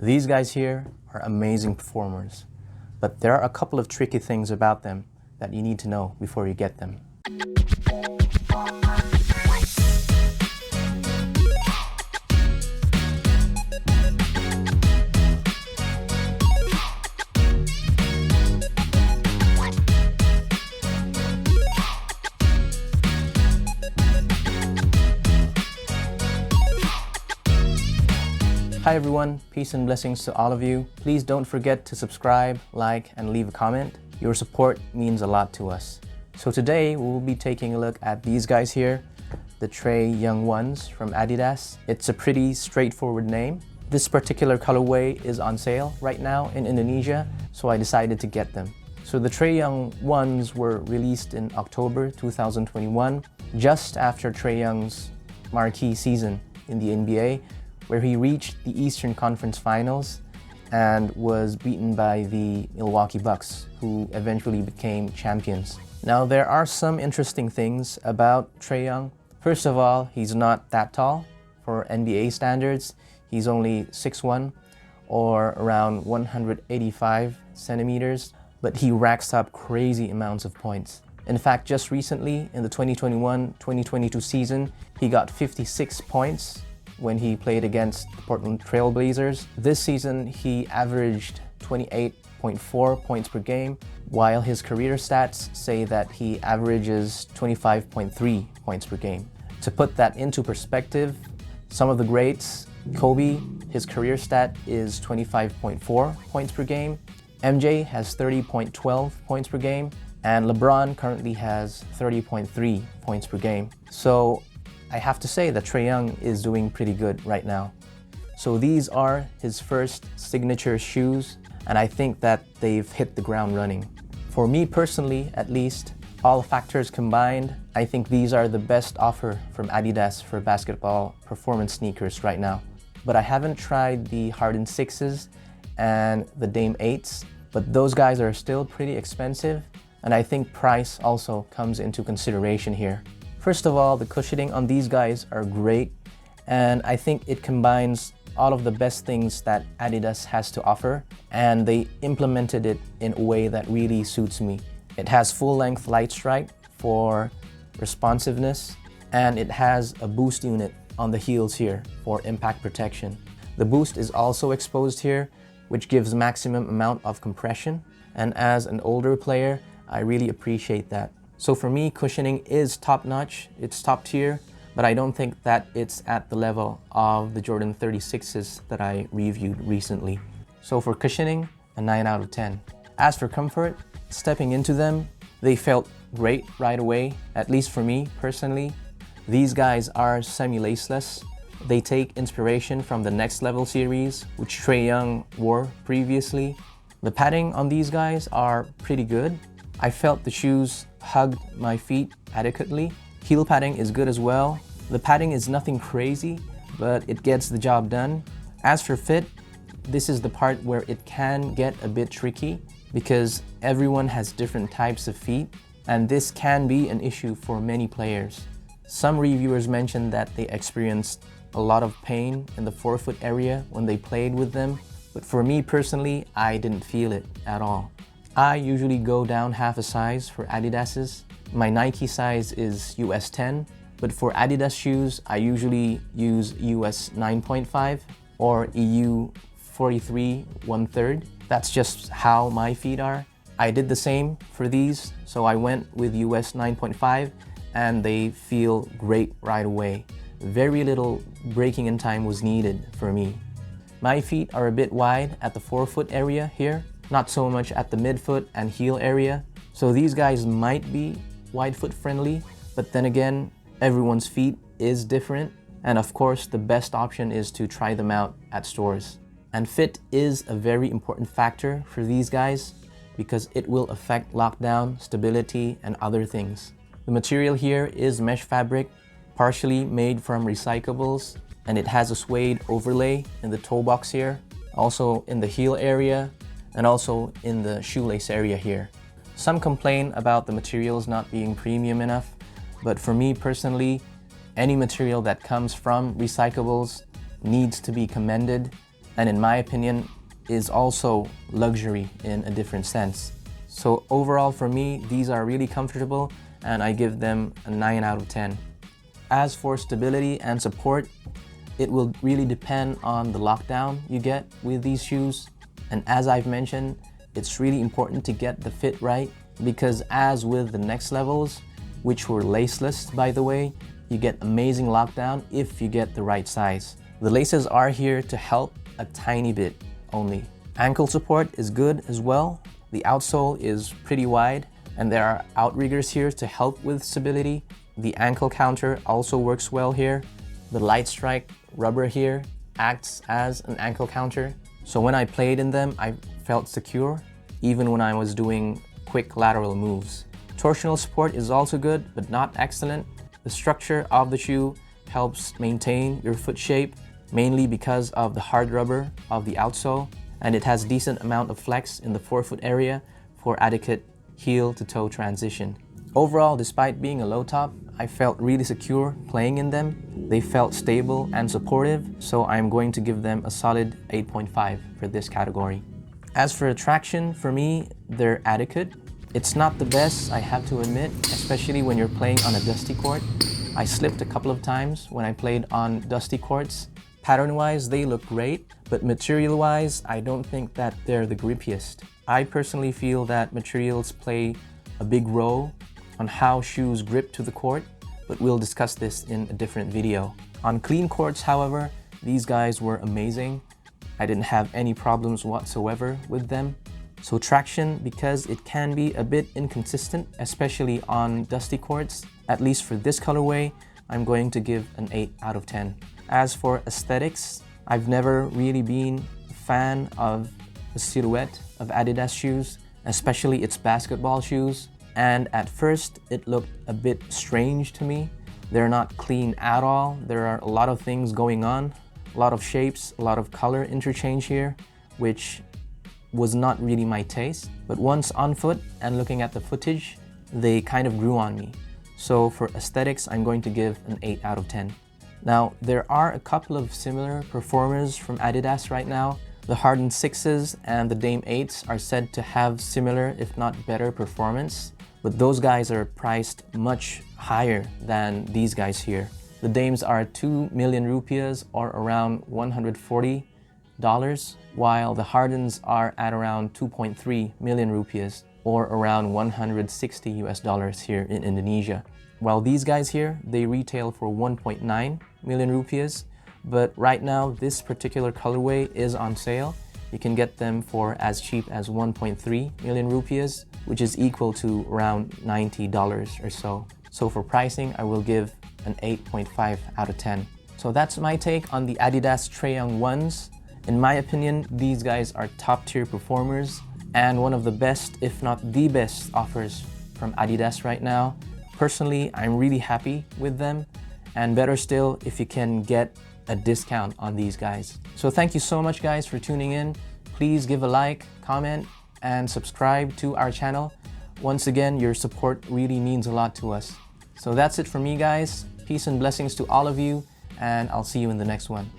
These guys here are amazing performers, but there are a couple of tricky things about them that you need to know before you get them. Hi everyone, peace and blessings to all of you. Please don't forget to subscribe, like, and leave a comment. Your support means a lot to us. So today we'll be taking a look at these guys here, the Trae Young ones from Adidas. It's a pretty straightforward name. This particular colorway is on sale right now in Indonesia, so I decided to get them. So the Trae Young ones were released in October 2021, just after Trae Young's marquee season in the NBA, where he reached the Eastern Conference Finals and was beaten by the Milwaukee Bucks, who eventually became champions. Now, there are some interesting things about Trae Young. First of all, he's not that tall for NBA standards. He's only 6'1", or around 185 centimeters, but he racks up crazy amounts of points. In fact, just recently, in the 2021-2022 season, he got 56 points when he played against the Portland Trail Blazers. This season, he averaged 28.4 points per game, while his career stats say that he averages 25.3 points per game. To put that into perspective, some of the greats, Kobe, his career stat is 25.4 points per game. MJ has 30.12 points per game, and LeBron currently has 30.3 points per game. So I have to say that Trae Young is doing pretty good right now. So these are his first signature shoes, and I think that they've hit the ground running. For me personally, at least, all factors combined, I think these are the best offer from Adidas for basketball performance sneakers right now. But I haven't tried the Harden 6s and the Dame 8s, but those guys are still pretty expensive, and I think price also comes into consideration here. First of all, the cushioning on these guys are great, and I think it combines all of the best things that Adidas has to offer, and they implemented it in a way that really suits me. It has full-length light strike for responsiveness, and it has a boost unit on the heels here for impact protection. The boost is also exposed here, which gives maximum amount of compression, and as an older player, I really appreciate that. So for me, cushioning is top-notch, it's top tier, but I don't think that it's at the level of the Jordan 36s that I reviewed recently. So for cushioning, a 9 out of 10. As for comfort, stepping into them, they felt great right away, at least for me personally. These guys are semi-laceless. They take inspiration from the Next Level series, which Trae Young wore previously. The padding on these guys are pretty good. I felt the shoes hugged my feet adequately. Heel padding is good as well. The padding is nothing crazy, but it gets the job done. As for fit, this is the part where it can get a bit tricky because everyone has different types of feet, and this can be an issue for many players. Some reviewers mentioned that they experienced a lot of pain in the forefoot area when they played with them, but for me personally, I didn't feel it at all. I usually go down half a size for Adidas's. My Nike size is US 10, but for Adidas shoes, I usually use US 9.5 or EU 43 1/3. That's just how my feet are. I did the same for these, so I went with US 9.5 and they feel great right away. Very little breaking in time was needed for me. My feet are a bit wide at the forefoot area here, not so much at the midfoot and heel area. So these guys might be wide foot friendly, but then again, everyone's feet is different. And of course, the best option is to try them out at stores. And fit is a very important factor for these guys because it will affect lockdown, stability, and other things. The material here is mesh fabric, partially made from recyclables, and it has a suede overlay in the toe box here, also in the heel area, and also in the shoelace area here. Some complain about the materials not being premium enough, but for me personally, any material that comes from recyclables needs to be commended and in my opinion is also luxury in a different sense. So overall for me, these are really comfortable and I give them a 9 out of 10. As for stability and support, it will really depend on the lockdown you get with these shoes. And as I've mentioned, it's really important to get the fit right, because as with the next levels, which were laceless by the way, you get amazing lockdown if you get the right size. The laces are here to help a tiny bit only. Ankle support is good as well. The outsole is pretty wide and there are outriggers here to help with stability. The ankle counter also works well here. The light strike rubber here acts as an ankle counter. So when I played in them, I felt secure, even when I was doing quick lateral moves. Torsional support is also good, but not excellent. The structure of the shoe helps maintain your foot shape, mainly because of the hard rubber of the outsole, and it has decent amount of flex in the forefoot area for adequate heel to toe transition. Overall, despite being a low top, I felt really secure playing in them. They felt stable and supportive, so I'm going to give them a solid 8.5 for this category. As for traction, for me, they're adequate. It's not the best, I have to admit, especially when you're playing on a dusty court. I slipped a couple of times when I played on dusty courts. Pattern-wise, they look great, but material-wise, I don't think that they're the grippiest. I personally feel that materials play a big role on how shoes grip to the court, but we'll discuss this in a different video. On clean courts, however, these guys were amazing. I didn't have any problems whatsoever with them. So traction, because it can be a bit inconsistent, especially on dusty courts, at least for this colorway, I'm going to give an 8 out of 10. As for aesthetics, I've never really been a fan of the silhouette of Adidas shoes, especially its basketball shoes. And at first, it looked a bit strange to me. They're not clean at all. There are a lot of things going on, a lot of shapes, a lot of color interchange here, which was not really my taste. But once on foot and looking at the footage, they kind of grew on me. So for aesthetics, I'm going to give an 8 out of 10. Now, there are a couple of similar performers from Adidas right now. The Harden 6s and the Dame 8s are said to have similar, if not better, performance. But those guys are priced much higher than these guys here. The Dames are 2 million rupees or around $140, while the Hardens are at around 2.3 million rupees or around $160 here in Indonesia. While these guys here, they retail for 1.9 million rupees, but right now this particular colorway is on sale. You can get them for as cheap as 1.3 million rupees, which is equal to around $90 or so. So for pricing, I will give an 8.5 out of 10. So that's my take on the Adidas Trae Young 1s. In my opinion, these guys are top tier performers and one of the best, if not the best, offers from Adidas right now. Personally, I'm really happy with them, and better still if you can get a discount on these guys. So thank you so much guys for tuning in. Please give a like, comment, and subscribe to our channel. Once again, your support really means a lot to us. So that's it from me guys. Peace and blessings to all of you, and I'll see you in the next one.